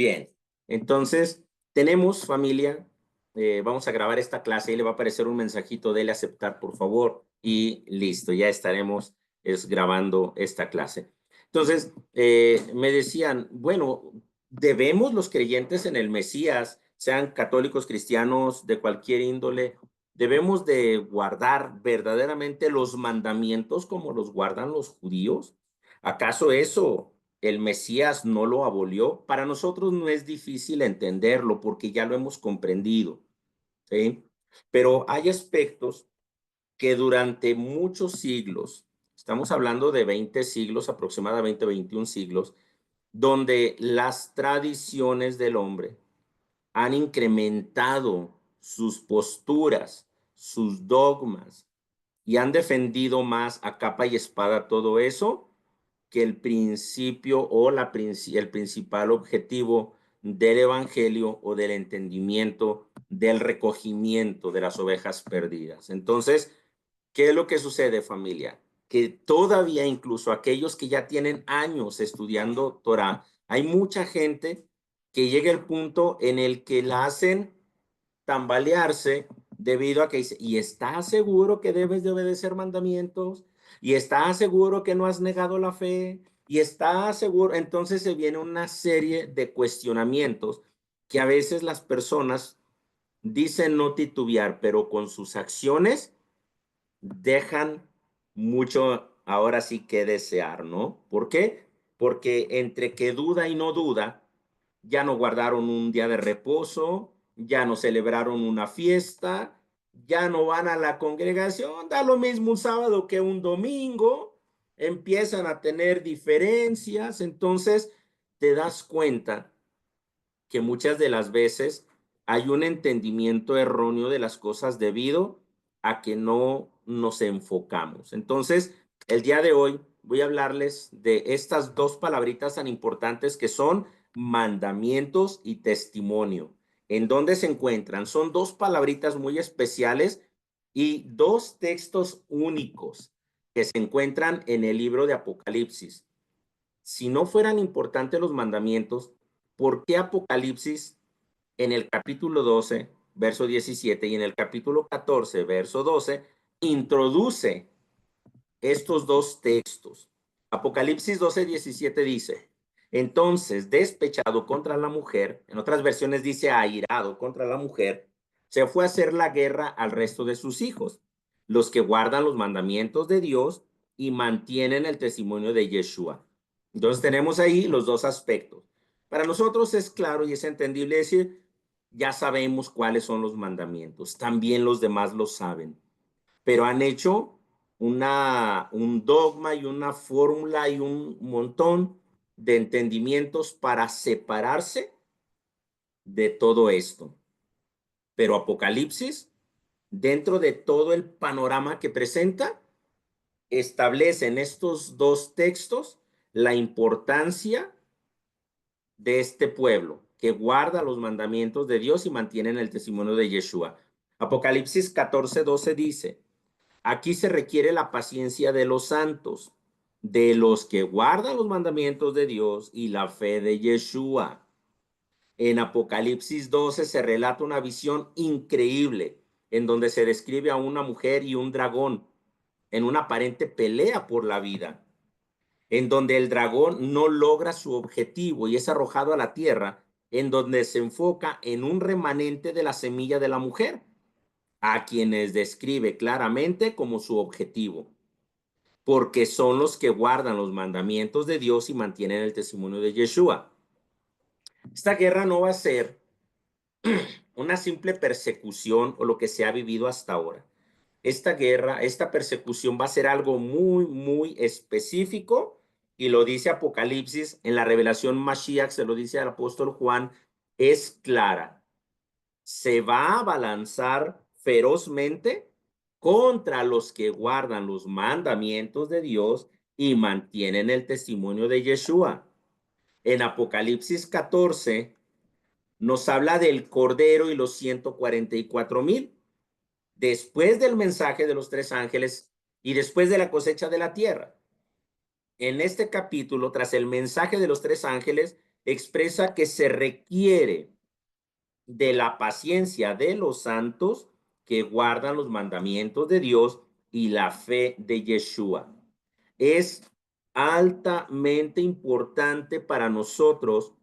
Bien, entonces tenemos familia, vamos a grabar esta clase y le va a aparecer un mensajito de aceptar, por favor, y listo, ya estaremos grabando esta clase. Entonces, me decían, bueno, ¿debemos los creyentes en el Mesías, sean católicos, cristianos, de cualquier índole, debemos de guardar verdaderamente los mandamientos como los guardan los judíos? ¿Acaso eso el Mesías no lo abolió? Para nosotros no es difícil entenderlo porque ya lo hemos comprendido, ¿sí? Pero hay aspectos que durante muchos siglos, estamos hablando de 20 siglos, aproximadamente 21 siglos, donde las tradiciones del hombre han incrementado sus posturas, sus dogmas y han defendido más a capa y espada todo eso que el principio o el principal objetivo del evangelio o del entendimiento del recogimiento de las ovejas perdidas. Entonces, ¿qué es lo que sucede, familia? Que todavía incluso aquellos que ya tienen años estudiando Torah, hay mucha gente que llega al punto en el que la hacen tambalearse debido a que dice, ¿y estás seguro que debes de obedecer mandamientos? ¿Y estás seguro que no has negado la fe? ¿Y estás seguro? Entonces se viene una serie de cuestionamientos que a veces las personas dicen no titubear, pero con sus acciones dejan mucho, ahora sí que desear, ¿no? ¿Por qué? Porque entre que duda y no duda, ya no guardaron un día de reposo, ya no celebraron una fiesta, ya no van a la congregación, da lo mismo un sábado que un domingo, empiezan a tener diferencias, entonces te das cuenta que muchas de las veces hay un entendimiento erróneo de las cosas debido a que no nos enfocamos. Entonces, el día de hoy voy a hablarles de estas dos palabritas tan importantes que son mandamientos y testimonio. ¿En dónde se encuentran? Son dos palabritas muy especiales y dos textos únicos que se encuentran en el libro de Apocalipsis. Si no fueran importantes los mandamientos, ¿por qué Apocalipsis en el capítulo 12, verso 17 y en el capítulo 14, verso 12, introduce estos dos textos? Apocalipsis 12:17 dice, entonces, despechado contra la mujer, en otras versiones dice airado contra la mujer, se fue a hacer la guerra al resto de sus hijos, los que guardan los mandamientos de Dios y mantienen el testimonio de Yeshua. Entonces tenemos ahí los dos aspectos. Para nosotros es claro y es entendible decir, ya sabemos cuáles son los mandamientos, también los demás lo saben, pero han hecho un dogma y una fórmula y un montón de entendimientos para separarse de todo esto. Pero Apocalipsis, dentro de todo el panorama que presenta, establece en estos dos textos la importancia de este pueblo que guarda los mandamientos de Dios y mantiene el testimonio de Yeshua. Apocalipsis 14:12 dice, aquí se requiere la paciencia de los santos, de los que guardan los mandamientos de Dios y la fe de Yeshua. En Apocalipsis 12 se relata una visión increíble en donde se describe a una mujer y un dragón en una aparente pelea por la vida, en donde el dragón no logra su objetivo y es arrojado a la tierra, en donde se enfoca en un remanente de la semilla de la mujer, a quienes describe claramente como su objetivo, porque son los que guardan los mandamientos de Dios y mantienen el testimonio de Yeshua. Esta guerra no va a ser una simple persecución o lo que se ha vivido hasta ahora. Esta guerra, esta persecución va a ser algo muy, muy específico y lo dice Apocalipsis en la revelación Mashiach, se lo dice al apóstol Juan, es clara. Se va a abalanzar ferozmente contra los que guardan los mandamientos de Dios y mantienen el testimonio de Yeshua. En Apocalipsis 14 nos habla del Cordero y los 144,000 después del mensaje de los tres ángeles y después de la cosecha de la tierra. En este capítulo, tras el mensaje de los tres ángeles, expresa que se requiere de la paciencia de los santos que guardan los mandamientos de Dios y la fe de Yeshua. Es altamente importante para nosotros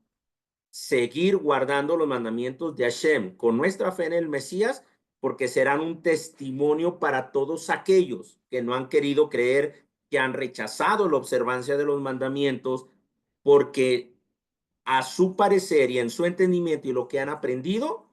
seguir guardando los mandamientos de Hashem con nuestra fe en el Mesías, porque serán un testimonio para todos aquellos que no han querido creer, que han rechazado la observancia de los mandamientos, porque a su parecer y en su entendimiento y lo que han aprendido,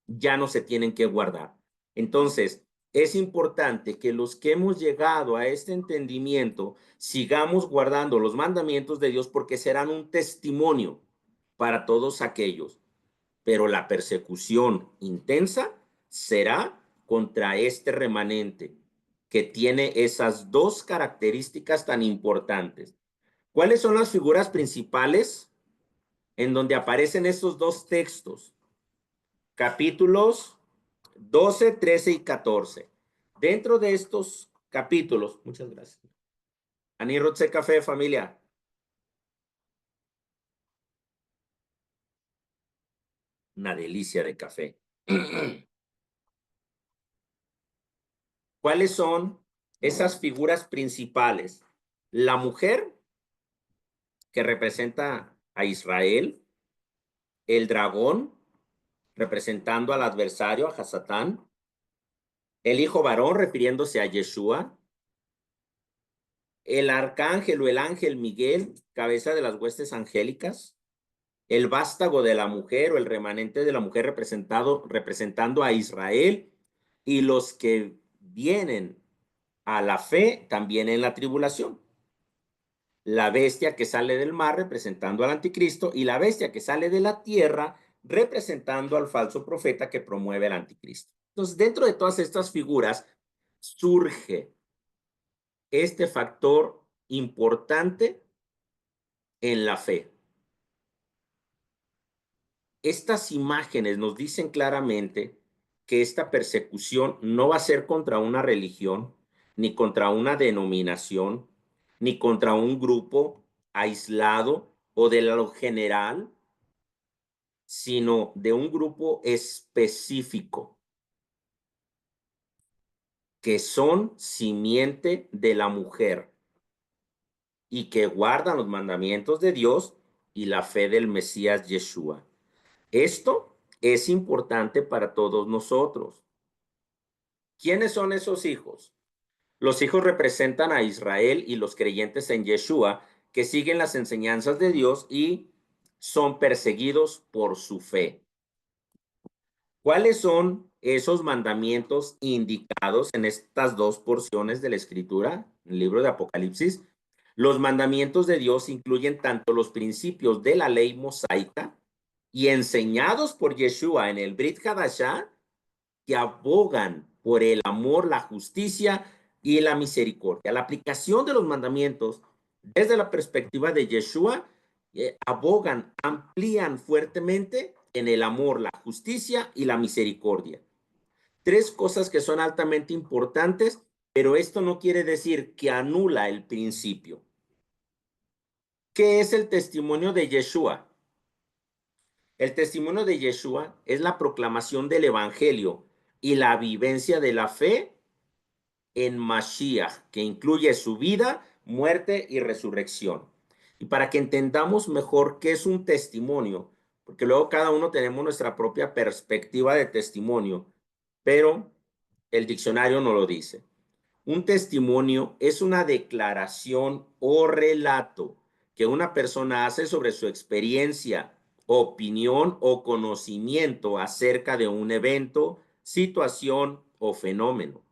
ya no se tienen que guardar. Entonces, es importante que los que hemos llegado a este entendimiento sigamos guardando los mandamientos de Dios porque serán un testimonio para todos aquellos. Pero la persecución intensa será contra este remanente que tiene esas dos características tan importantes. ¿Cuáles son las figuras principales en donde aparecen estos dos textos? Capítulos 12, 13 y 14. Dentro de estos capítulos, muchas gracias. Ani Rotse Café, familia. Una delicia de café. ¿Cuáles son esas figuras principales? La mujer, que representa a Israel, el dragón, representando al adversario, a Hasatán, el hijo varón, refiriéndose a Yeshua, el arcángel o el ángel Miguel, cabeza de las huestes angélicas, el vástago de la mujer o el remanente de la mujer representando a Israel y los que vienen a la fe también en la tribulación. La bestia que sale del mar representando al anticristo y la bestia que sale de la tierra representando al falso profeta que promueve el anticristo. Entonces, dentro de todas estas figuras surge este factor importante en la fe. Estas imágenes nos dicen claramente que esta persecución no va a ser contra una religión, ni contra una denominación, ni contra un grupo aislado o de lo general, sino de un grupo específico, que son simiente de la mujer y que guardan los mandamientos de Dios y la fe del Mesías Yeshua. Esto es importante para todos nosotros. ¿Quiénes son esos hijos? Los hijos representan a Israel y los creyentes en Yeshua que siguen las enseñanzas de Dios y son perseguidos por su fe. ¿Cuáles son esos mandamientos indicados en estas dos porciones de la Escritura, el libro de Apocalipsis? Los mandamientos de Dios incluyen tanto los principios de la ley mosaica y enseñados por Yeshua en el Brit Hadashah, que abogan por el amor, la justicia y la misericordia. La aplicación de los mandamientos desde la perspectiva de Yeshua abogan, amplían fuertemente en el amor, la justicia y la misericordia. Tres cosas que son altamente importantes, pero esto no quiere decir que anula el principio. ¿Qué es el testimonio de Yeshua? El testimonio de Yeshua es la proclamación del evangelio y la vivencia de la fe en Mashiach, que incluye su vida, muerte y resurrección. Y para que entendamos mejor qué es un testimonio, porque luego cada uno tenemos nuestra propia perspectiva de testimonio, pero el diccionario no lo dice. Un testimonio es una declaración o relato que una persona hace sobre su experiencia, opinión o conocimiento acerca de un evento, situación o fenómeno.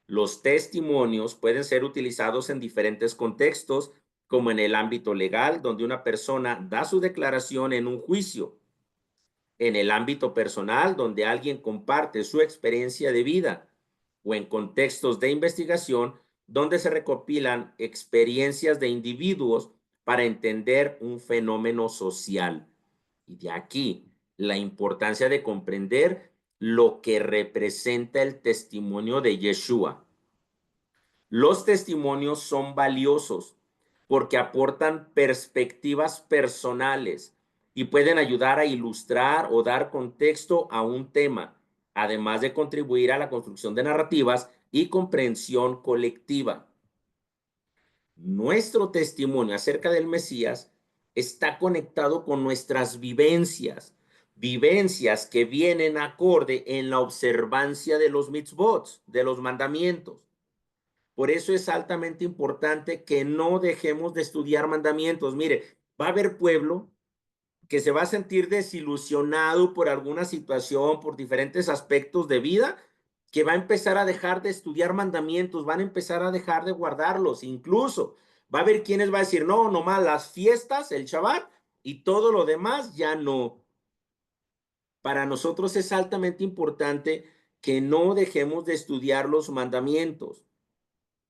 Los testimonios pueden ser utilizados en diferentes contextos, como en el ámbito legal, donde una persona da su declaración en un juicio; en el ámbito personal, donde alguien comparte su experiencia de vida; o en contextos de investigación, donde se recopilan experiencias de individuos para entender un fenómeno social. Y de aquí la importancia de comprender lo que representa el testimonio de Yeshua. Los testimonios son valiosos porque aportan perspectivas personales y pueden ayudar a ilustrar o dar contexto a un tema, además de contribuir a la construcción de narrativas y comprensión colectiva. Nuestro testimonio acerca del Mesías está conectado con nuestras vivencias, vivencias que vienen acorde en la observancia de los mitzvot, de los mandamientos. Por eso es altamente importante que no dejemos de estudiar mandamientos. Mire, va a haber pueblo que se va a sentir desilusionado por alguna situación, por diferentes aspectos de vida, que va a empezar a dejar de estudiar mandamientos, van a empezar a dejar de guardarlos. Incluso va a haber quienes va a decir, no, nomás las fiestas, el Shabbat y todo lo demás ya no. Para nosotros es altamente importante que no dejemos de estudiar los mandamientos.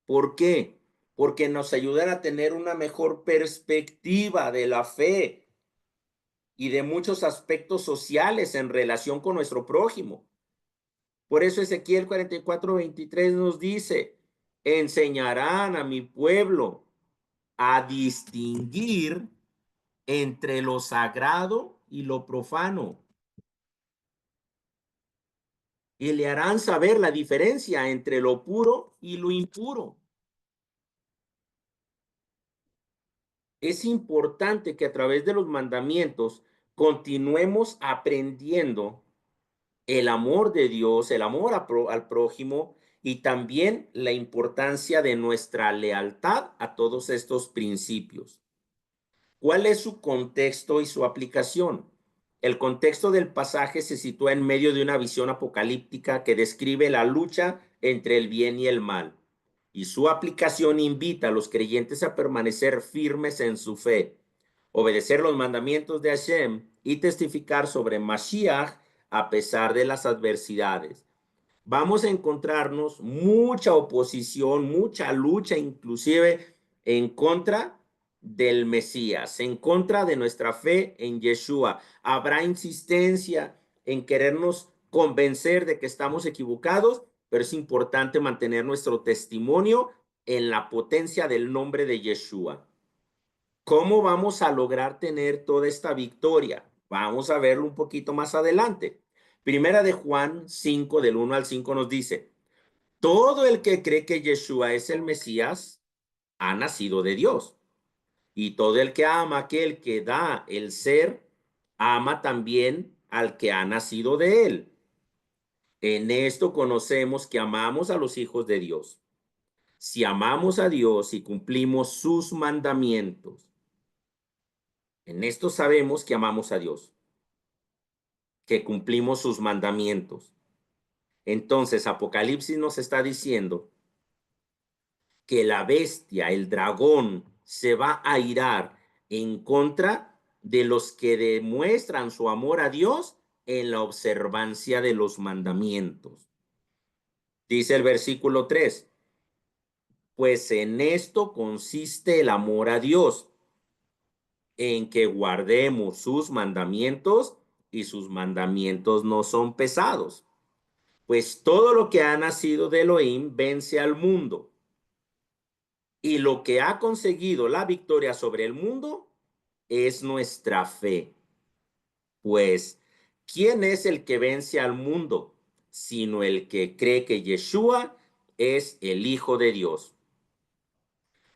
¿Por qué? Porque nos ayudan a tener una mejor perspectiva de la fe y de muchos aspectos sociales en relación con nuestro prójimo. Por eso Ezequiel 44:23 nos dice, enseñarán a mi pueblo a distinguir entre lo sagrado y lo profano, y le harán saber la diferencia entre lo puro y lo impuro. Es importante que a través de los mandamientos continuemos aprendiendo el amor de Dios, el amor al prójimo y también la importancia de nuestra lealtad a todos estos principios. ¿Cuál es su contexto y su aplicación? El contexto del pasaje se sitúa en medio de una visión apocalíptica que describe la lucha entre el bien y el mal, y su aplicación invita a los creyentes a permanecer firmes en su fe, obedecer los mandamientos de Hashem y testificar sobre Mashiach a pesar de las adversidades. Vamos a encontrarnos mucha oposición, mucha lucha, inclusive en contra del Mesías, en contra de nuestra fe en Yeshua. Habrá insistencia en querernos convencer de que estamos equivocados, pero es importante mantener nuestro testimonio en la potencia del nombre de Yeshua. ¿Cómo vamos a lograr tener toda esta victoria? Vamos a verlo un poquito más adelante. Primera de Juan 5, del 1 al 5 nos dice, todo el que cree que Yeshua es el Mesías ha nacido de Dios. Y todo el que ama a aquel que da el ser, ama también al que ha nacido de él. En esto conocemos que amamos a los hijos de Dios. Si amamos a Dios y cumplimos sus mandamientos, en esto sabemos que amamos a Dios, que cumplimos sus mandamientos. Entonces, Apocalipsis nos está diciendo que la bestia, el dragón, se va a irar en contra de los que demuestran su amor a Dios en la observancia de los mandamientos. Dice el versículo 3, pues en esto consiste el amor a Dios, en que guardemos sus mandamientos y sus mandamientos no son pesados. Pues todo lo que ha nacido de Elohim vence al mundo. Y lo que ha conseguido la victoria sobre el mundo es nuestra fe. Pues, ¿quién es el que vence al mundo? Sino el que cree que Yeshua es el Hijo de Dios.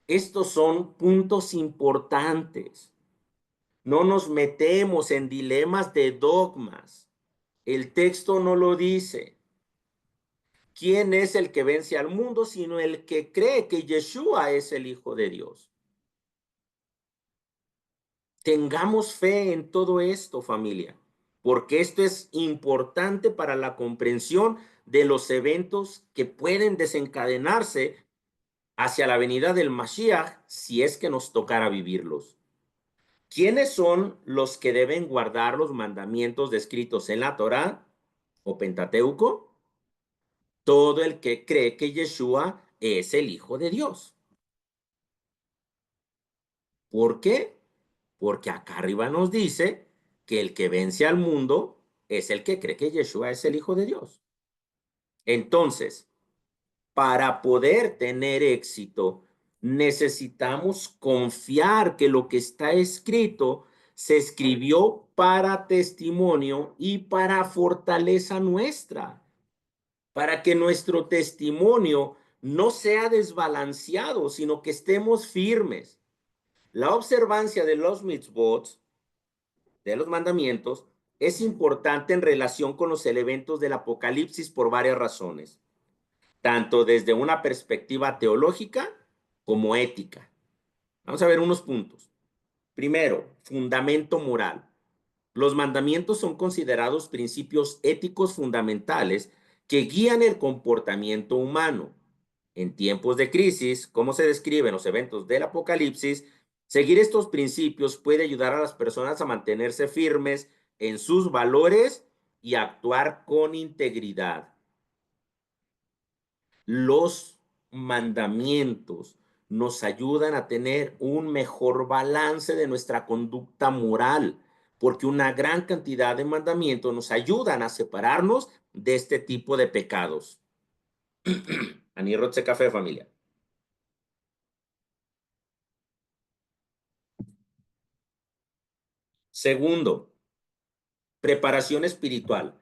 Estos son puntos importantes. No nos metemos en dilemas de dogmas. El texto no lo dice. ¿Quién es el que vence al mundo? Sino el que cree que Yeshua es el Hijo de Dios. Tengamos fe en todo esto, familia, porque esto es importante para la comprensión de los eventos que pueden desencadenarse hacia la venida del Mashiach si es que nos tocara vivirlos. ¿Quiénes son los que deben guardar los mandamientos descritos en la Torá o Pentateuco? Todo el que cree que Yeshua es el Hijo de Dios. ¿Por qué? Porque acá arriba nos dice que el que vence al mundo es el que cree que Yeshua es el Hijo de Dios. Entonces, para poder tener éxito Necesitamos confiar que lo que está escrito se escribió para testimonio y para fortaleza nuestra, para que nuestro testimonio no sea desbalanceado, sino que estemos firmes. La observancia de los mitzvot, de los mandamientos, es importante en relación con los elementos del Apocalipsis por varias razones, tanto desde una perspectiva teológica como ética. Vamos a ver unos puntos. Primero, fundamento moral. Los mandamientos son considerados principios éticos fundamentales que guían el comportamiento humano. En tiempos de crisis, como se describe en los eventos del Apocalipsis, seguir estos principios puede ayudar a las personas a mantenerse firmes en sus valores y actuar con integridad. Los mandamientos nos ayudan a tener un mejor balance de nuestra conducta moral, porque una gran cantidad de mandamientos nos ayudan a separarnos de este tipo de pecados. Anirrotse café, familia. Segundo, preparación espiritual.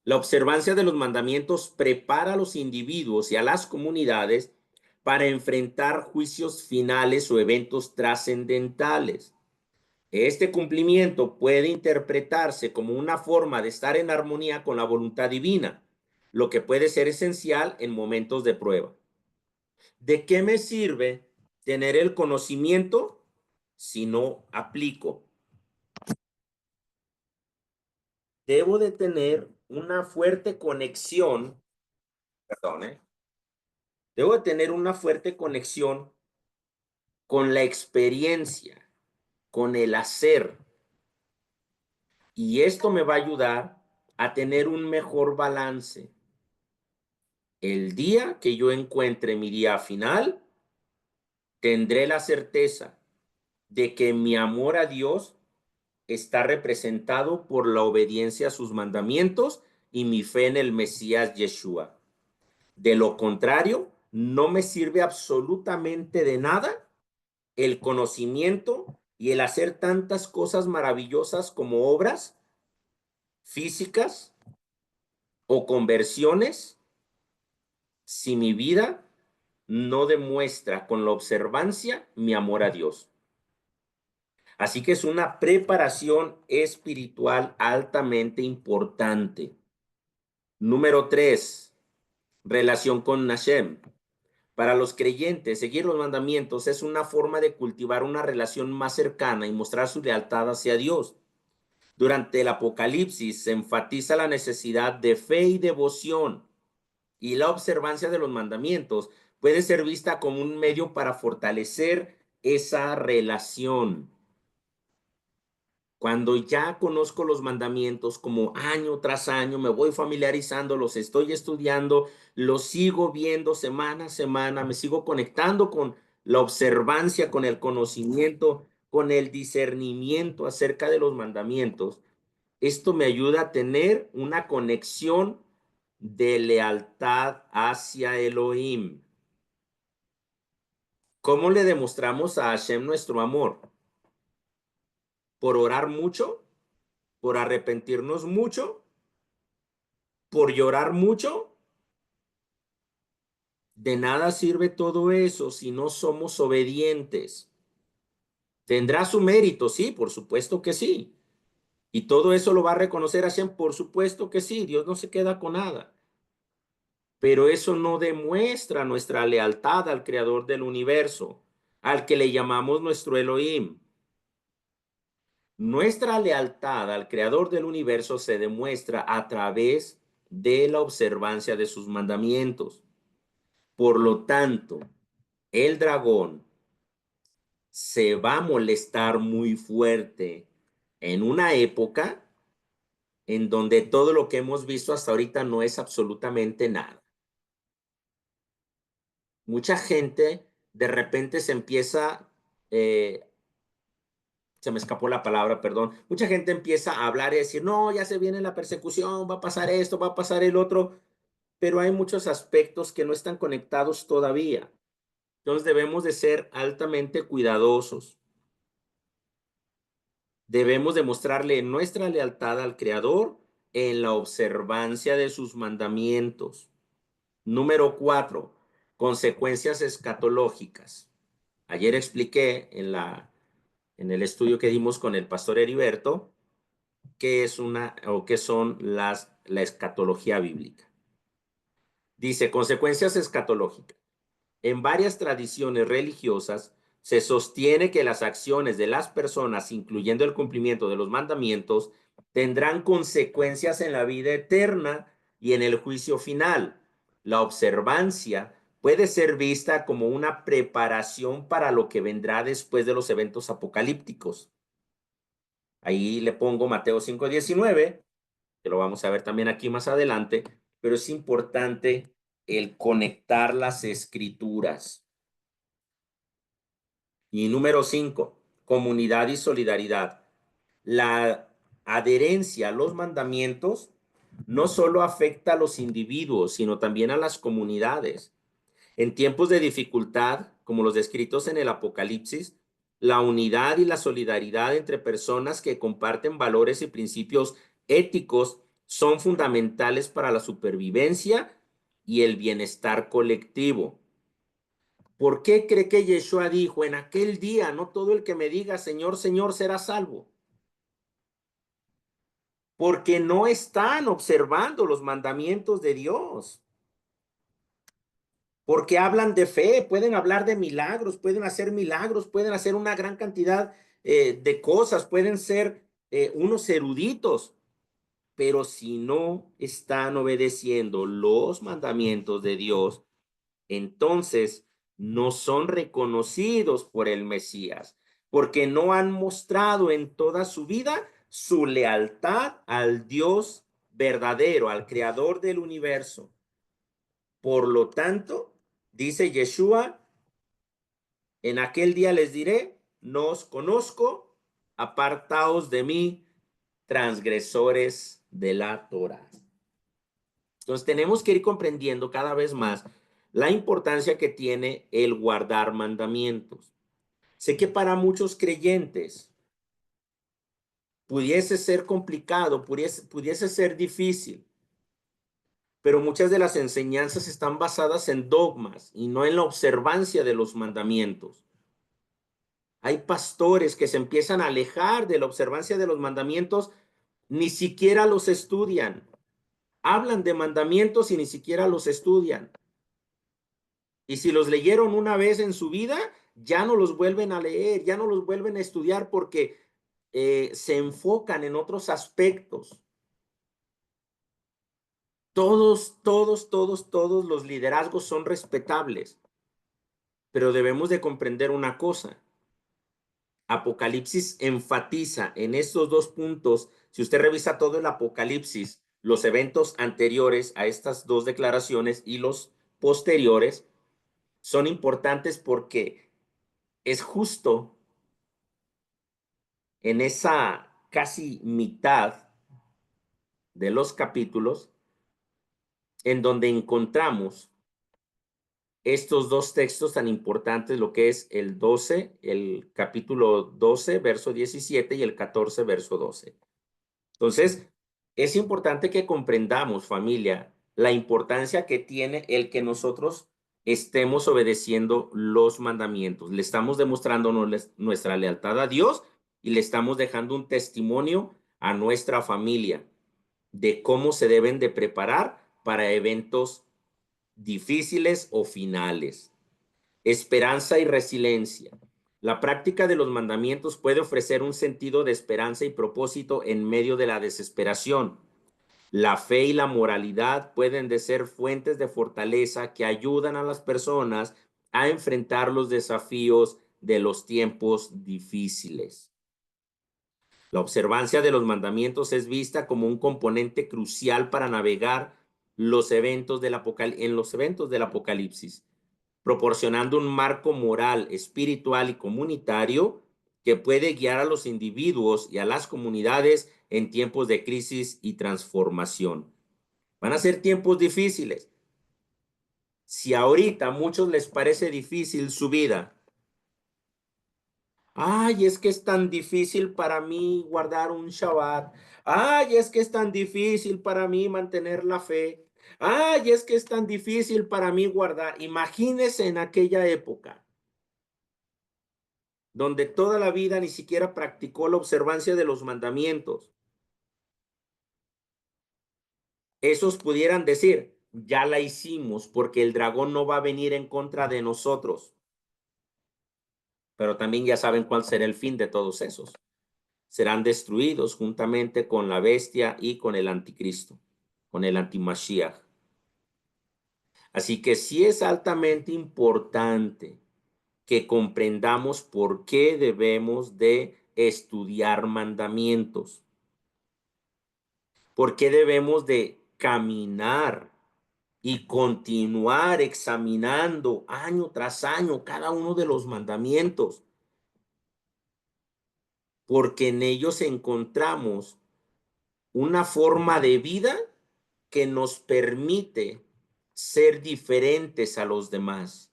La observancia de los mandamientos prepara a los individuos y a las comunidades para enfrentar juicios finales o eventos trascendentales. Este cumplimiento puede interpretarse como una forma de estar en armonía con la voluntad divina, lo que puede ser esencial en momentos de prueba. ¿De qué me sirve tener el conocimiento si no aplico? Debo de tener una fuerte conexión, perdón, debo de tener una fuerte conexión con la experiencia, con el hacer. Y esto me va a ayudar a tener un mejor balance. El día que yo encuentre mi día final, tendré la certeza de que mi amor a Dios está representado por la obediencia a sus mandamientos y mi fe en el Mesías Yeshua. De lo contrario, no me sirve absolutamente de nada el conocimiento y el hacer tantas cosas maravillosas como obras físicas o conversiones si mi vida no demuestra con la observancia mi amor a Dios. Así que es una preparación espiritual altamente importante. Número 3, relación con Hashem. Para los creyentes, seguir los mandamientos es una forma de cultivar una relación más cercana y mostrar su lealtad hacia Dios. Durante el Apocalipsis se enfatiza la necesidad de fe y devoción, y la observancia de los mandamientos puede ser vista como un medio para fortalecer esa relación. Cuando ya conozco los mandamientos como año tras año, me voy familiarizando, los estoy estudiando, los sigo viendo semana a semana, me sigo conectando con la observancia, con el conocimiento, con el discernimiento acerca de los mandamientos. Esto me ayuda a tener una conexión de lealtad hacia Elohim. ¿Cómo le demostramos a Hashem nuestro amor? ¿Por orar mucho? ¿Por arrepentirnos mucho? ¿Por llorar mucho? De nada sirve todo eso si no somos obedientes. ¿Tendrá su mérito? Sí, por supuesto que sí. ¿Y todo eso lo va a reconocer Hashem? Por supuesto que sí. Dios no se queda con nada. Pero eso no demuestra nuestra lealtad al Creador del universo, al que le llamamos nuestro Elohim. Nuestra lealtad al Creador del universo se demuestra a través de la observancia de sus mandamientos. Por lo tanto, el dragón se va a molestar muy fuerte en una época en donde todo lo que hemos visto hasta ahorita no es absolutamente nada. Mucha gente de repente se empieza, se me escapó la palabra, perdón, mucha gente empieza a hablar y decir, no, ya se viene la persecución, va a pasar esto, va a pasar el otro, pero hay muchos aspectos que no están conectados todavía. Entonces debemos de ser altamente cuidadosos. Debemos demostrarle nuestra lealtad al Creador en la observancia de sus mandamientos. Número 4, consecuencias escatológicas. Ayer expliqué en el estudio que dimos con el pastor Heriberto qué es qué son la escatología bíblica. Dice, consecuencias escatológicas. En varias tradiciones religiosas se sostiene que las acciones de las personas, incluyendo el cumplimiento de los mandamientos, tendrán consecuencias en la vida eterna y en el juicio final. La observancia puede ser vista como una preparación para lo que vendrá después de los eventos apocalípticos. Ahí le pongo Mateo 5:19, que lo vamos a ver también aquí más adelante, pero es importante el conectar las escrituras. Y número 5, comunidad y solidaridad. La adherencia a los mandamientos no solo afecta a los individuos, sino también a las comunidades. En tiempos de dificultad, como los descritos en el Apocalipsis, la unidad y la solidaridad entre personas que comparten valores y principios éticos son fundamentales para la supervivencia y el bienestar colectivo. ¿Por qué cree que Yeshua dijo, en aquel día no todo el que me diga Señor, Señor será salvo? Porque no están observando los mandamientos de Dios. Porque hablan de fe, pueden hablar de milagros, pueden hacer una gran cantidad de cosas, pueden ser unos eruditos, pero si no están obedeciendo los mandamientos de Dios, entonces no son reconocidos por el Mesías, porque no han mostrado en toda su vida su lealtad al Dios verdadero, al creador del universo. Por lo tanto, dice Yeshua, en aquel día les diré, no os conozco, apartaos de mí, transgresores de la Torah. Entonces tenemos que ir comprendiendo cada vez más la importancia que tiene el guardar mandamientos. Sé que para muchos creyentes pudiese ser complicado, pudiese ser difícil, pero muchas de las enseñanzas están basadas en dogmas y no en la observancia de los mandamientos. Hay pastores que se empiezan a alejar de la observancia de los mandamientos, ni siquiera los estudian. Hablan de mandamientos y ni siquiera los estudian. Y si los leyeron una vez en su vida, ya no los vuelven a leer, ya no los vuelven a estudiar porque se enfocan en otros aspectos. Todos los liderazgos son respetables, pero debemos de comprender una cosa. Apocalipsis enfatiza en estos dos puntos. Si usted revisa todo el Apocalipsis, los eventos anteriores a estas dos declaraciones y los posteriores son importantes porque es justo en esa casi mitad de los capítulos en donde encontramos estos dos textos tan importantes, lo que es el capítulo 12, verso 17 y el 14, verso 12. Entonces, es importante que comprendamos, familia, la importancia que tiene el que nosotros estemos obedeciendo los mandamientos. Le estamos demostrando nuestra lealtad a Dios y le estamos dejando un testimonio a nuestra familia de cómo se deben de preparar para eventos difíciles o finales. Esperanza y resiliencia. La práctica de los mandamientos puede ofrecer un sentido de esperanza y propósito en medio de la desesperación. La fe y la moralidad pueden de ser fuentes de fortaleza que ayudan a las personas a enfrentar los desafíos de los tiempos difíciles. La observancia de los mandamientos es vista como un componente crucial para navegar en los eventos del Apocalipsis, proporcionando un marco moral, espiritual y comunitario que puede guiar a los individuos y a las comunidades en tiempos de crisis y transformación. Van a ser tiempos difíciles. Si ahorita a muchos les parece difícil su vida, ay, es que es tan difícil para mí guardar un Shabbat. Ay, es que es tan difícil para mí mantener la fe. Ay, es que es tan difícil para mí guardar. Imagínese en aquella época donde toda la vida ni siquiera practicó la observancia de los mandamientos. Esos pudieran decir, ya la hicimos porque el dragón no va a venir en contra de nosotros. Pero también ya saben cuál será el fin de todos esos. Serán destruidos juntamente con la bestia y con el anticristo, con el antimashiach. Así que sí es altamente importante que comprendamos por qué debemos de estudiar mandamientos, por qué debemos de caminar y continuar examinando año tras año cada uno de los mandamientos, porque en ellos encontramos una forma de vida que nos permite ser diferentes a los demás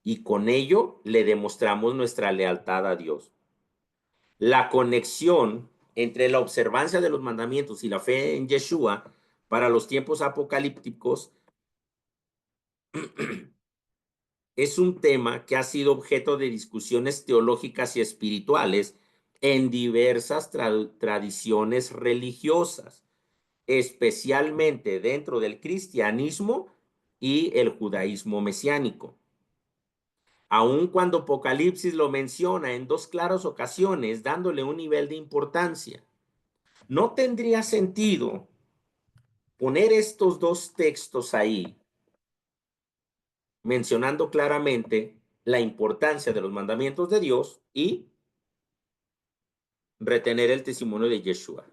y con ello le demostramos nuestra lealtad a Dios. La conexión entre la observancia de los mandamientos y la fe en Yeshua para los tiempos apocalípticos es un tema que ha sido objeto de discusiones teológicas y espirituales en diversas tradiciones religiosas, especialmente dentro del cristianismo y el judaísmo mesiánico. Aun cuando Apocalipsis lo menciona en dos claras ocasiones, dándole un nivel de importancia, no tendría sentido poner estos dos textos ahí, mencionando claramente la importancia de los mandamientos de Dios y retener el testimonio de Yeshua.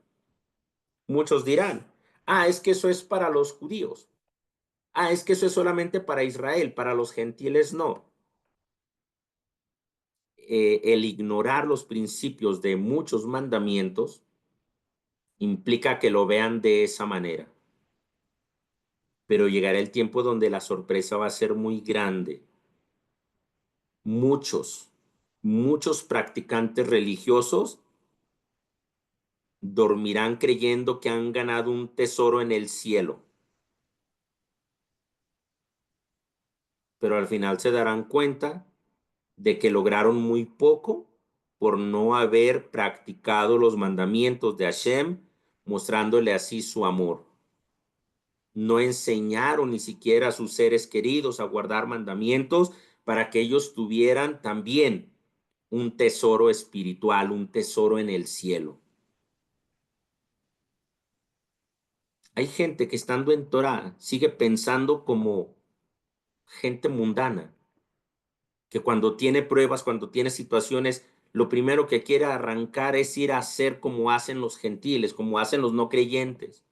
Muchos dirán, es que eso es para los judíos. Es que eso es solamente para Israel, para los gentiles no. El ignorar los principios de muchos mandamientos implica que lo vean de esa manera. Pero llegará el tiempo donde la sorpresa va a ser muy grande. Muchos practicantes religiosos dormirán creyendo que han ganado un tesoro en el cielo, pero al final se darán cuenta de que lograron muy poco por no haber practicado los mandamientos de Hashem, mostrándole así su amor. No enseñaron ni siquiera a sus seres queridos a guardar mandamientos para que ellos tuvieran también un tesoro espiritual, un tesoro en el cielo. Hay gente que estando en Torah sigue pensando como gente mundana, que cuando tiene pruebas, cuando tiene situaciones, lo primero que quiere arrancar es ir a hacer como hacen los gentiles, como hacen los no creyentes.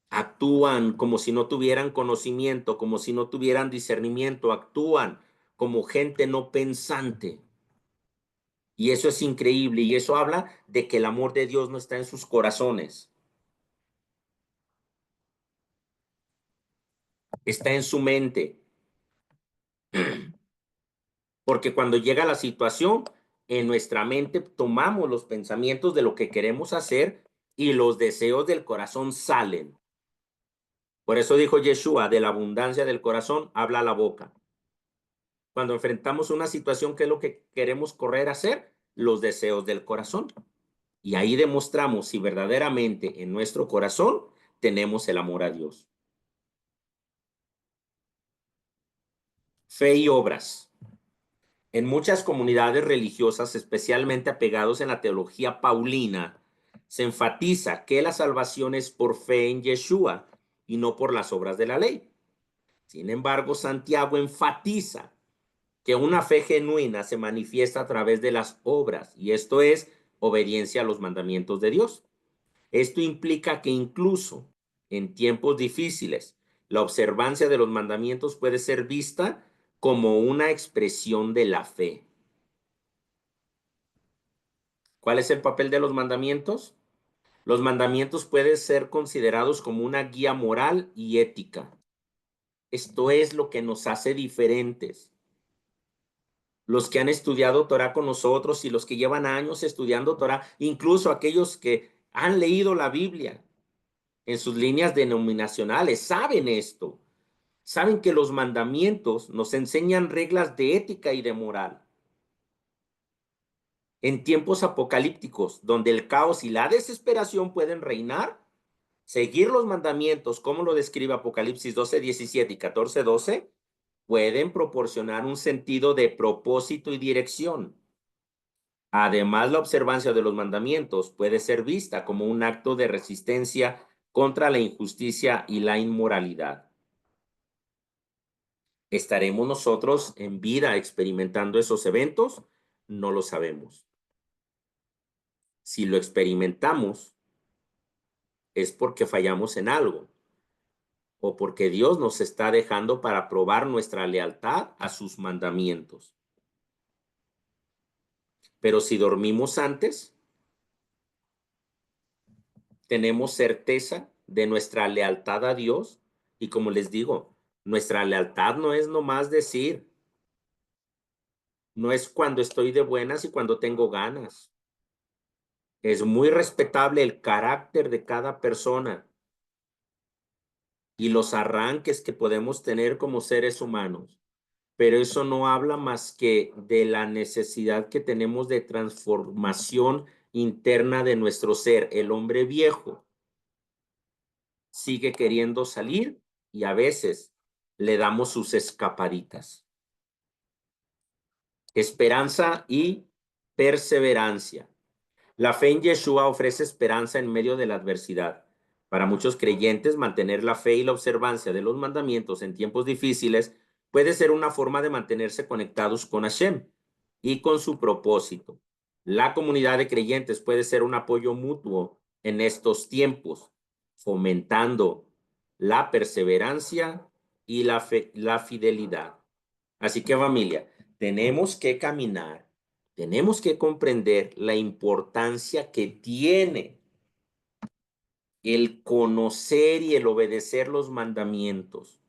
Actúan como si no tuvieran conocimiento, como si no tuvieran discernimiento, actúan como gente no pensante. Y eso es increíble y eso habla de que el amor de Dios no está en sus corazones, está en su mente. Porque cuando llega la situación, en nuestra mente tomamos los pensamientos de lo que queremos hacer y los deseos del corazón salen. Por eso dijo Yeshua, de la abundancia del corazón habla la boca. Cuando enfrentamos una situación, ¿qué es lo que queremos correr a hacer? Los deseos del corazón. Y ahí demostramos si verdaderamente en nuestro corazón tenemos el amor a Dios. Fe y obras. En muchas comunidades religiosas, especialmente apegados en la teología paulina, se enfatiza que la salvación es por fe en Yeshua y no por las obras de la ley. Sin embargo, Santiago enfatiza que una fe genuina se manifiesta a través de las obras, y esto es obediencia a los mandamientos de Dios. Esto implica que incluso en tiempos difíciles, la observancia de los mandamientos puede ser vista como una expresión de la fe. ¿Cuál es el papel de los mandamientos? Los mandamientos pueden ser considerados como una guía moral y ética. Esto es lo que nos hace diferentes. Los que han estudiado Torah con nosotros y los que llevan años estudiando Torah, incluso aquellos que han leído la Biblia en sus líneas denominacionales, saben esto. Saben que los mandamientos nos enseñan reglas de ética y de moral. En tiempos apocalípticos, donde el caos y la desesperación pueden reinar, seguir los mandamientos, como lo describe Apocalipsis 12:17 y 14:12, pueden proporcionar un sentido de propósito y dirección. Además, la observancia de los mandamientos puede ser vista como un acto de resistencia contra la injusticia y la inmoralidad. ¿Estaremos nosotros en vida experimentando esos eventos? No lo sabemos. Si lo experimentamos, es porque fallamos en algo o porque Dios nos está dejando para probar nuestra lealtad a sus mandamientos. Pero si dormimos antes, tenemos certeza de nuestra lealtad a Dios y como les digo, nuestra lealtad no es nomás decir, no es cuando estoy de buenas y cuando tengo ganas. Es muy respetable el carácter de cada persona y los arranques que podemos tener como seres humanos. Pero eso no habla más que de la necesidad que tenemos de transformación interna de nuestro ser. El hombre viejo sigue queriendo salir y a veces le damos sus escapaditas. Esperanza y perseverancia. La fe en Yeshua ofrece esperanza en medio de la adversidad. Para muchos creyentes, mantener la fe y la observancia de los mandamientos en tiempos difíciles puede ser una forma de mantenerse conectados con Hashem y con su propósito. La comunidad de creyentes puede ser un apoyo mutuo en estos tiempos, fomentando la perseverancia y la fidelidad. Así que familia, tenemos que caminar, tenemos que comprender la importancia que tiene el conocer y el obedecer los mandamientos.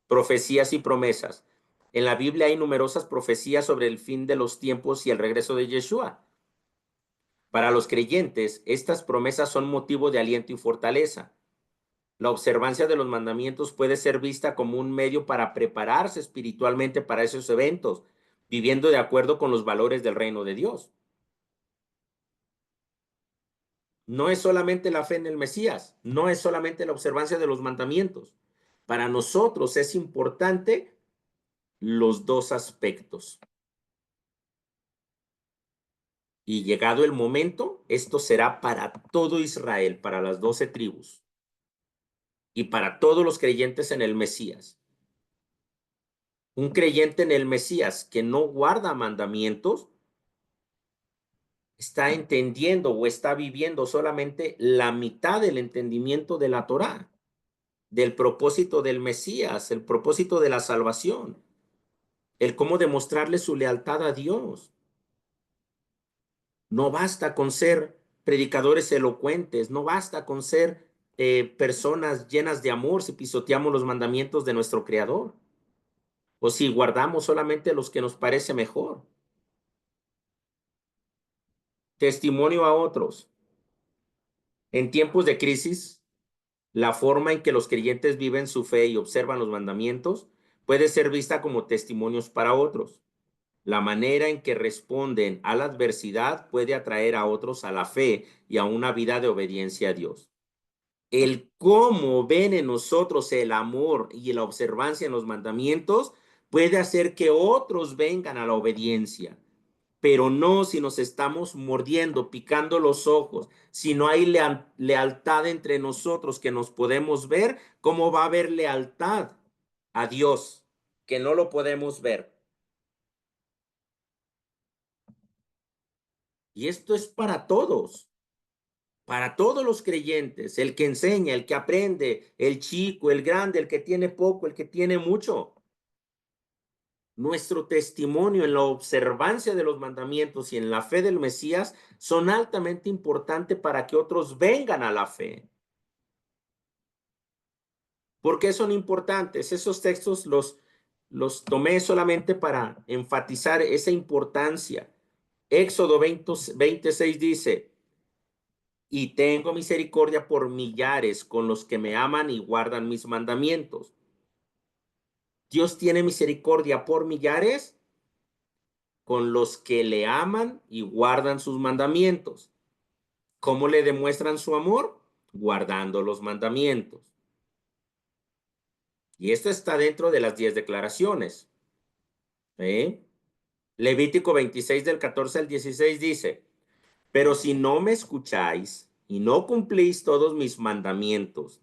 Profecías y promesas. En la Biblia hay numerosas profecías sobre el fin de los tiempos y el regreso de Yeshua. Para los creyentes, estas promesas son motivo de aliento y fortaleza. La observancia de los mandamientos puede ser vista como un medio para prepararse espiritualmente para esos eventos, viviendo de acuerdo con los valores del reino de Dios. No es solamente la fe en el Mesías, no es solamente la observancia de los mandamientos. Para nosotros es importante los dos aspectos. Y llegado el momento, esto será para todo Israel, para las 12 tribus y para todos los creyentes en el Mesías. Un creyente en el Mesías que no guarda mandamientos está entendiendo o está viviendo solamente la mitad del entendimiento de la Torá, del propósito del Mesías, el propósito de la salvación, el cómo demostrarle su lealtad a Dios. No basta con ser predicadores elocuentes, no basta con ser personas llenas de amor si pisoteamos los mandamientos de nuestro Creador o si guardamos solamente los que nos parece mejor. Testimonio a otros. En tiempos de crisis, la forma en que los creyentes viven su fe y observan los mandamientos puede ser vista como testimonios para otros. La manera en que responden a la adversidad puede atraer a otros a la fe y a una vida de obediencia a Dios. El cómo ven en nosotros el amor y la observancia en los mandamientos puede hacer que otros vengan a la obediencia, pero no si nos estamos mordiendo, picando los ojos, si no hay lealtad entre nosotros que nos podemos ver, ¿cómo va a haber lealtad a Dios que no lo podemos ver? Y esto es para todos los creyentes, el que enseña, el que aprende, el chico, el grande, el que tiene poco, el que tiene mucho. Nuestro testimonio en la observancia de los mandamientos y en la fe del Mesías son altamente importantes para que otros vengan a la fe. ¿Por qué son importantes? Esos textos los tomé solamente para enfatizar esa importancia. Éxodo 26 dice, y tengo misericordia por millares con los que me aman y guardan mis mandamientos. Dios tiene misericordia por millares con los que le aman y guardan sus mandamientos. ¿Cómo le demuestran su amor? Guardando los mandamientos. Y esto está dentro de las 10 declaraciones. ¿Eh? Levítico 26 del 14 al 16 dice, pero si no me escucháis y no cumplís todos mis mandamientos,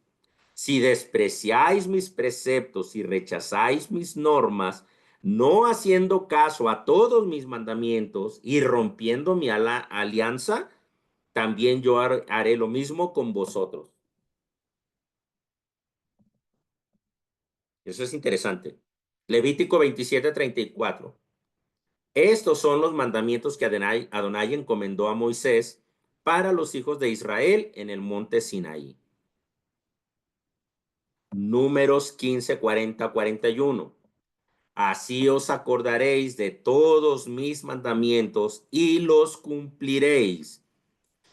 si despreciáis mis preceptos y rechazáis mis normas, no haciendo caso a todos mis mandamientos y rompiendo mi alianza, también yo haré lo mismo con vosotros. Eso es interesante. Levítico 27:34. Estos son los mandamientos que Adonai encomendó a Moisés para los hijos de Israel en el monte Sinaí. Números 15, 40, 41. Así os acordaréis de todos mis mandamientos y los cumpliréis,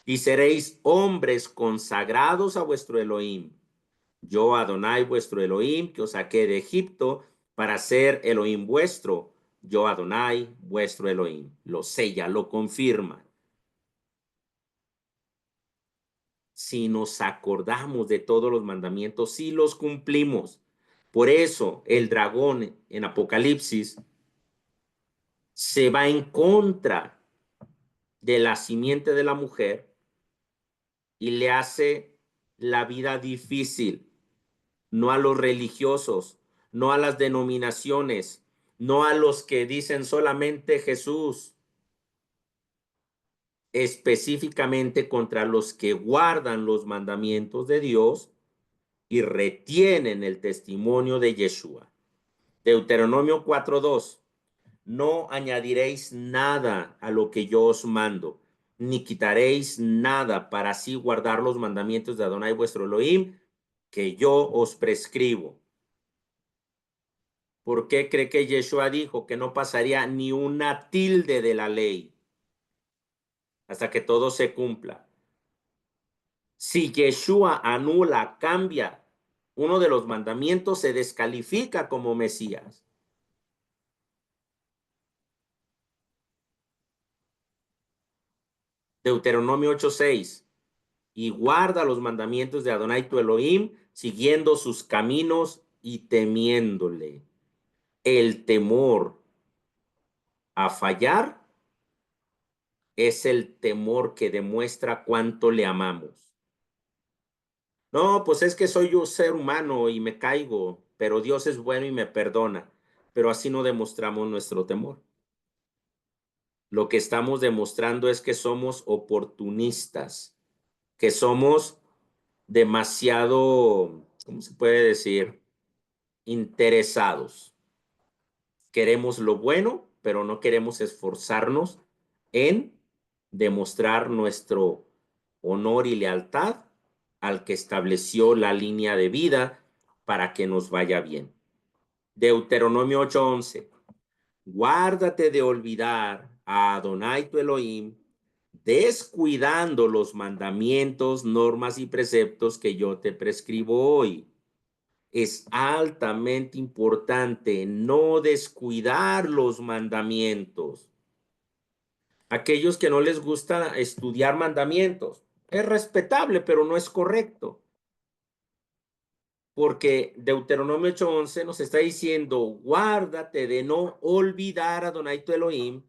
y seréis hombres consagrados a vuestro Elohim. Yo, Adonai, vuestro Elohim, que os saqué de Egipto para ser Elohim vuestro. Yo, Adonai, vuestro Elohim. Lo sella, lo confirma. Si nos acordamos de todos los mandamientos, si los cumplimos. Por eso el dragón en Apocalipsis se va en contra de la simiente de la mujer y le hace la vida difícil, no a los religiosos, no a las denominaciones, no a los que dicen solamente Jesús, específicamente contra los que guardan los mandamientos de Dios y retienen el testimonio de Yeshua. Deuteronomio 4:2. No añadiréis nada a lo que yo os mando, ni quitaréis nada para así guardar los mandamientos de Adonai vuestro Elohim, que yo os prescribo. ¿Por qué cree que Yeshua dijo que no pasaría ni una tilde de la ley hasta que todo se cumpla? Si Yeshua anula, cambia uno de los mandamientos, se descalifica como Mesías. Deuteronomio 8:6. Y guarda los mandamientos de Adonai tu Elohim, siguiendo sus caminos y temiéndole. El temor a fallar es el temor que demuestra cuánto le amamos. No, pues es que soy un ser humano y me caigo, pero Dios es bueno y me perdona. Pero así no demostramos nuestro temor. Lo que estamos demostrando es que somos oportunistas, que somos demasiado, ¿cómo se puede decir? Interesados. Queremos lo bueno, pero no queremos esforzarnos en demostrar nuestro honor y lealtad al que estableció la línea de vida para que nos vaya bien. Deuteronomio 8:11. Guárdate de olvidar a Adonai tu Elohim, descuidando los mandamientos, normas y preceptos que yo te prescribo hoy. Es altamente importante no descuidar los mandamientos. Aquellos que no les gusta estudiar mandamientos, es respetable, pero no es correcto. Porque Deuteronomio 8:11 nos está diciendo, guárdate de no olvidar a Adonai tu Elohim,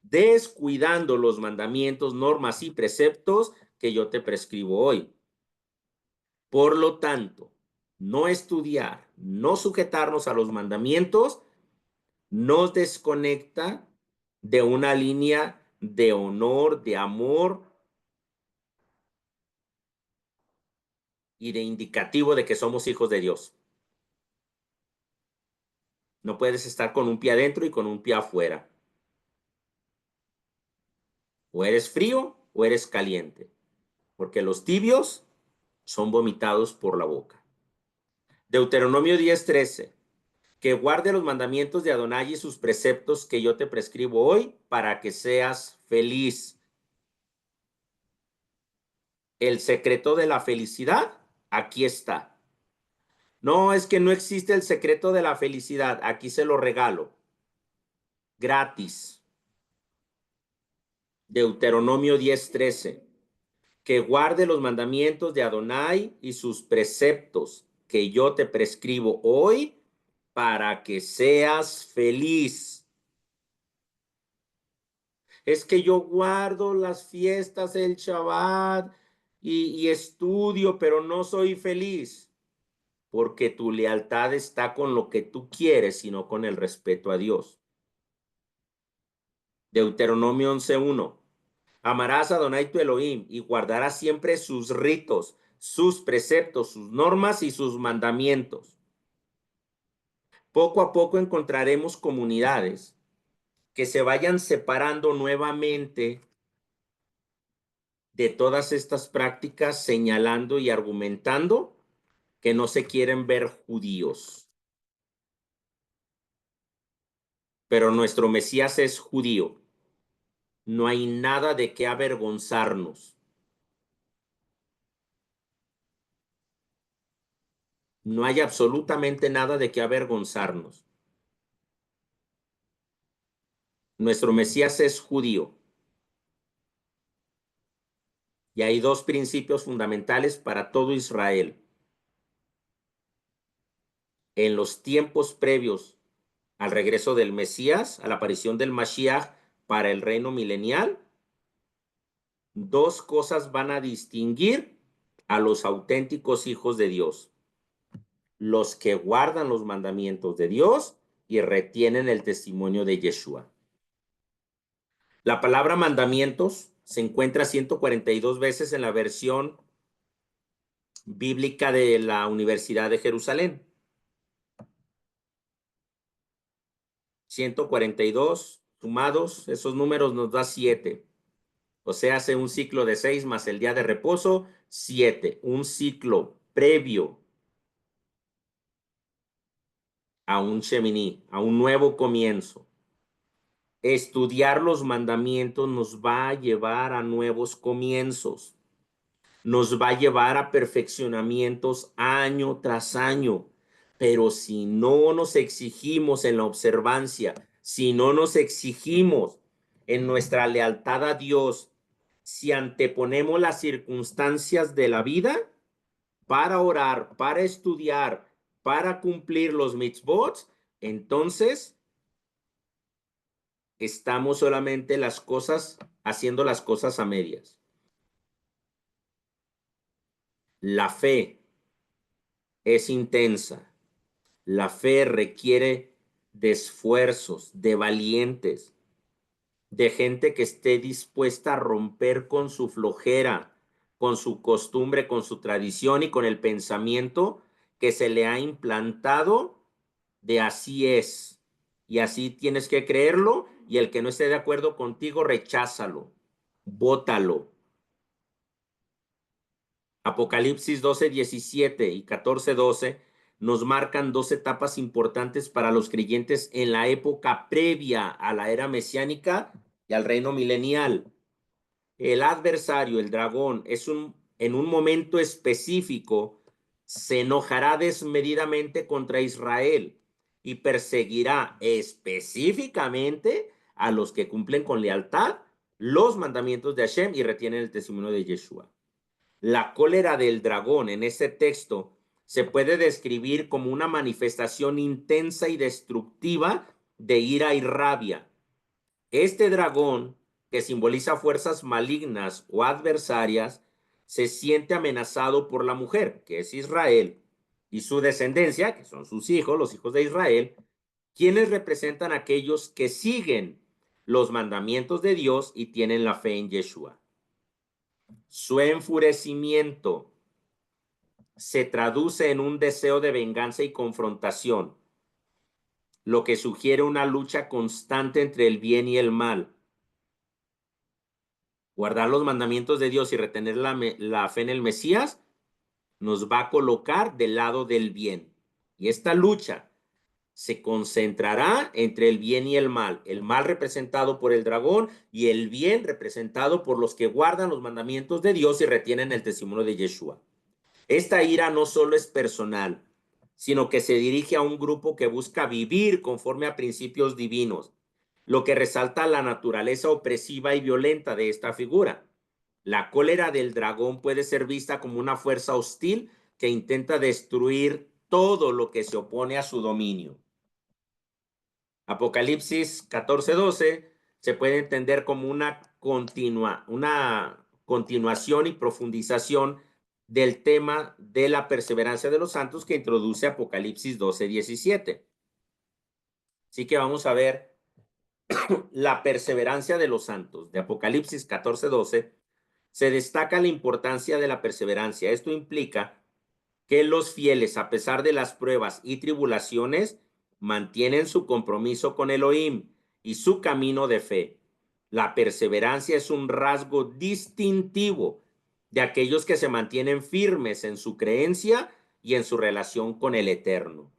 descuidando los mandamientos, normas y preceptos que yo te prescribo hoy. Por lo tanto, no estudiar, no sujetarnos a los mandamientos, nos desconecta de una línea de honor, de amor y de indicativo de que somos hijos de Dios. No puedes estar con un pie adentro y con un pie afuera. O eres frío o eres caliente, porque los tibios son vomitados por la boca. Deuteronomio 10:13. Que guarde los mandamientos de Adonai y sus preceptos que yo te prescribo hoy para que seas feliz. El secreto de la felicidad, aquí está. No, es que no existe el secreto de la felicidad, aquí se lo regalo. Gratis. Deuteronomio 10:13. Que guarde los mandamientos de Adonai y sus preceptos que yo te prescribo hoy para que seas feliz. Es que yo guardo las fiestas, el Shabbat y estudio, pero no soy feliz, porque tu lealtad está con lo que tú quieres, sino con el respeto a Dios. Deuteronomio 11:1. Amarás a Adonai tu Elohim y guardarás siempre sus ritos, sus preceptos, sus normas y sus mandamientos. Poco a poco encontraremos comunidades que se vayan separando nuevamente de todas estas prácticas, señalando y argumentando que no se quieren ver judíos. Pero nuestro Mesías es judío. No hay nada de qué avergonzarnos. No hay absolutamente nada de qué avergonzarnos. Nuestro Mesías es judío. Y hay dos principios fundamentales para todo Israel. En los tiempos previos al regreso del Mesías, a la aparición del Mashiach para el reino milenial, dos cosas van a distinguir a los auténticos hijos de Dios: los que guardan los mandamientos de Dios y retienen el testimonio de Yeshua. La palabra mandamientos se encuentra 142 veces en la versión bíblica de la Universidad de Jerusalén. 142 sumados, esos números nos da 7. O sea, hace un ciclo de 6 más el día de reposo, 7. Un ciclo previo a un Shemini, a un nuevo comienzo. Estudiar los mandamientos nos va a llevar a nuevos comienzos. Nos va a llevar a perfeccionamientos año tras año. Pero si no nos exigimos en la observancia, si no nos exigimos en nuestra lealtad a Dios, si anteponemos las circunstancias de la vida para orar, para estudiar, para cumplir los mitzvot, entonces estamos solamente haciendo las cosas a medias. La fe es intensa. La fe requiere de esfuerzos, de valientes, de gente que esté dispuesta a romper con su flojera, con su costumbre, con su tradición y con el pensamiento que se le ha implantado de así es. Y así tienes que creerlo, y el que no esté de acuerdo contigo, recházalo, bótalo. Apocalipsis 12:17 y 14:12 nos marcan dos etapas importantes para los creyentes en la época previa a la era mesiánica y al reino milenial. El adversario, el dragón, en un momento específico se enojará desmedidamente contra Israel y perseguirá específicamente a los que cumplen con lealtad los mandamientos de Hashem y retienen el testimonio de Yeshua. La cólera del dragón en ese texto se puede describir como una manifestación intensa y destructiva de ira y rabia. Este dragón, que simboliza fuerzas malignas o adversarias, se siente amenazado por la mujer, que es Israel, y su descendencia, que son sus hijos, los hijos de Israel, quienes representan a aquellos que siguen los mandamientos de Dios y tienen la fe en Yeshua. Su enfurecimiento se traduce en un deseo de venganza y confrontación. lo que sugiere una lucha constante entre el bien y el mal. Guardar los mandamientos de Dios y retener la fe en el Mesías nos va a colocar del lado del bien. Y esta lucha se concentrará entre el bien y el mal representado por el dragón y el bien representado por los que guardan los mandamientos de Dios y retienen el testimonio de Yeshua. Esta ira no solo es personal, sino que se dirige a un grupo que busca vivir conforme a principios divinos, lo que resalta la naturaleza opresiva y violenta de esta figura. La cólera del dragón puede ser vista como una fuerza hostil que intenta destruir todo lo que se opone a su dominio. Apocalipsis 14:12 se puede entender como una continuación y profundización del tema de la perseverancia de los santos que introduce Apocalipsis 12:17. Así que vamos a ver la perseverancia de los santos. De Apocalipsis 14:12 se destaca la importancia de la perseverancia. Esto implica que los fieles, a pesar de las pruebas y tribulaciones, mantienen su compromiso con Elohim y su camino de fe. La perseverancia es un rasgo distintivo de aquellos que se mantienen firmes en su creencia y en su relación con el Eterno.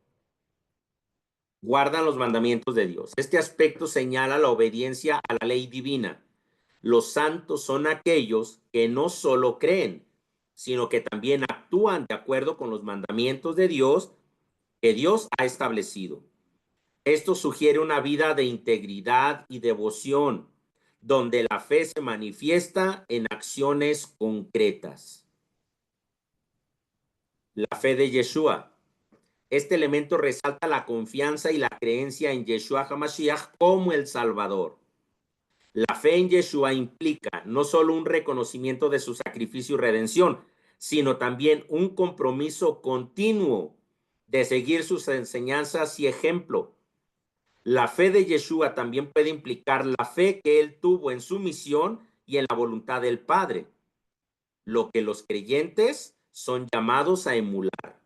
Guardan los mandamientos de Dios. Este aspecto señala la obediencia a la ley divina. Los santos son aquellos que no solo creen, sino que también actúan de acuerdo con los mandamientos de Dios que Dios ha establecido. Esto sugiere una vida de integridad y devoción, donde la fe se manifiesta en acciones concretas. La fe de Yeshua. Este elemento resalta la confianza y la creencia en Yeshua HaMashiach como el Salvador. La fe en Yeshua implica no solo un reconocimiento de su sacrificio y redención, sino también un compromiso continuo de seguir sus enseñanzas y ejemplo. La fe de Yeshua también puede implicar la fe que él tuvo en su misión y en la voluntad del Padre, lo que los creyentes son llamados a emular.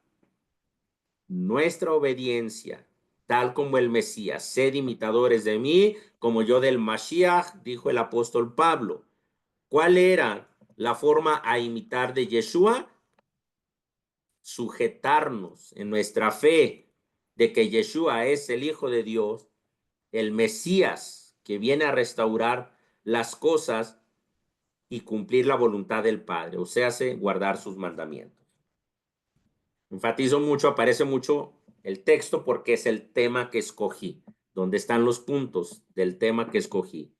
Nuestra obediencia, tal como el Mesías, sed imitadores de mí, como yo del Mashiach, dijo el apóstol Pablo. ¿Cuál era la forma a imitar de Yeshua? Sujetarnos en nuestra fe de que Yeshua es el Hijo de Dios, el Mesías que viene a restaurar las cosas y cumplir la voluntad del Padre, o sea, guardar sus mandamientos. Enfatizo mucho, aparece mucho el texto porque es el tema que escogí, donde están los puntos del tema que escogí.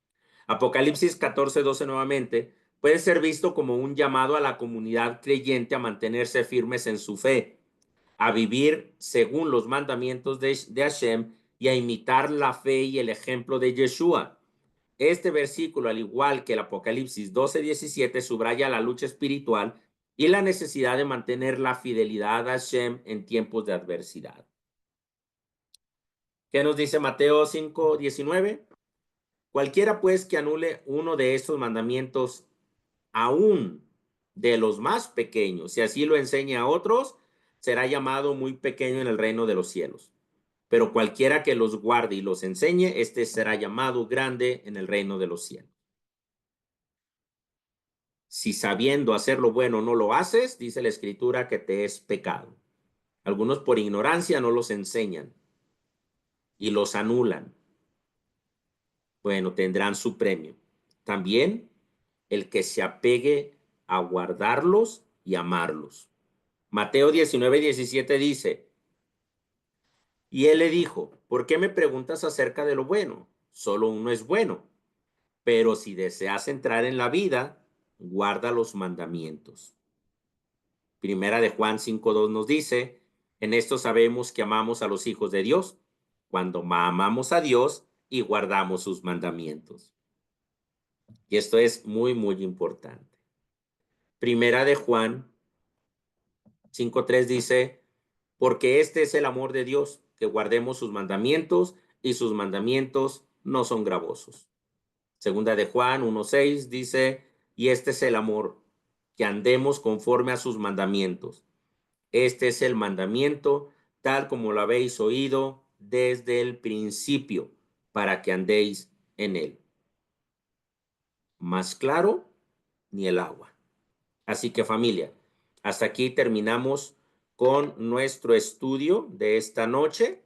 Apocalipsis 14:12 nuevamente puede ser visto como un llamado a la comunidad creyente a mantenerse firmes en su fe, a vivir según los mandamientos de Hashem y a imitar la fe y el ejemplo de Yeshua. Este versículo, al igual que el Apocalipsis 12:17, subraya la lucha espiritual y la necesidad de mantener la fidelidad a Hashem en tiempos de adversidad. ¿Qué nos dice Mateo 5:19? Cualquiera pues que anule uno de estos mandamientos, aún de los más pequeños, si así lo enseña a otros, será llamado muy pequeño en el reino de los cielos. Pero cualquiera que los guarde y los enseñe, este será llamado grande en el reino de los cielos. Si sabiendo hacer lo bueno no lo haces, dice la Escritura que te es pecado. Algunos por ignorancia no los enseñan y los anulan. Bueno, tendrán su premio. También el que se apegue a guardarlos y amarlos. Mateo 19:17 dice, y él le dijo, ¿por qué me preguntas acerca de lo bueno? Solo uno es bueno, pero si deseas entrar en la vida, guarda los mandamientos. Primera de Juan 5:2 nos dice, en esto sabemos que amamos a los hijos de Dios, cuando amamos a Dios y guardamos sus mandamientos. Y esto es muy, muy importante. Primera de Juan 5:3 dice, porque este es el amor de Dios, que guardemos sus mandamientos y sus mandamientos no son gravosos. Segunda de Juan 1:6 dice, y este es el amor, que andemos conforme a sus mandamientos. Este es el mandamiento, tal como lo habéis oído desde el principio para que andéis en él. Más claro, ni el agua. Así que familia, hasta aquí terminamos con nuestro estudio de esta noche.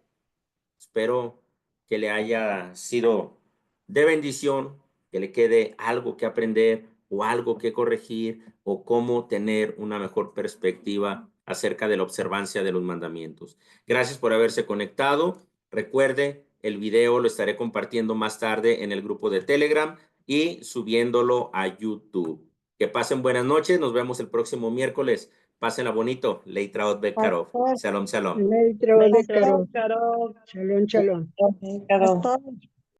Espero que le haya sido de bendición, que le quede algo que aprender o algo que corregir o cómo tener una mejor perspectiva acerca de la observancia de los mandamientos. Gracias por haberse conectado. Recuerde, el video lo estaré compartiendo más tarde en el grupo de Telegram y subiéndolo a YouTube. Que pasen buenas noches. Nos vemos el próximo miércoles. Pásenla bonito. Leitraot Bekarov. Pastor, Shalom, shalom. Leitro de Caro. Shalom, shalom. Pastor.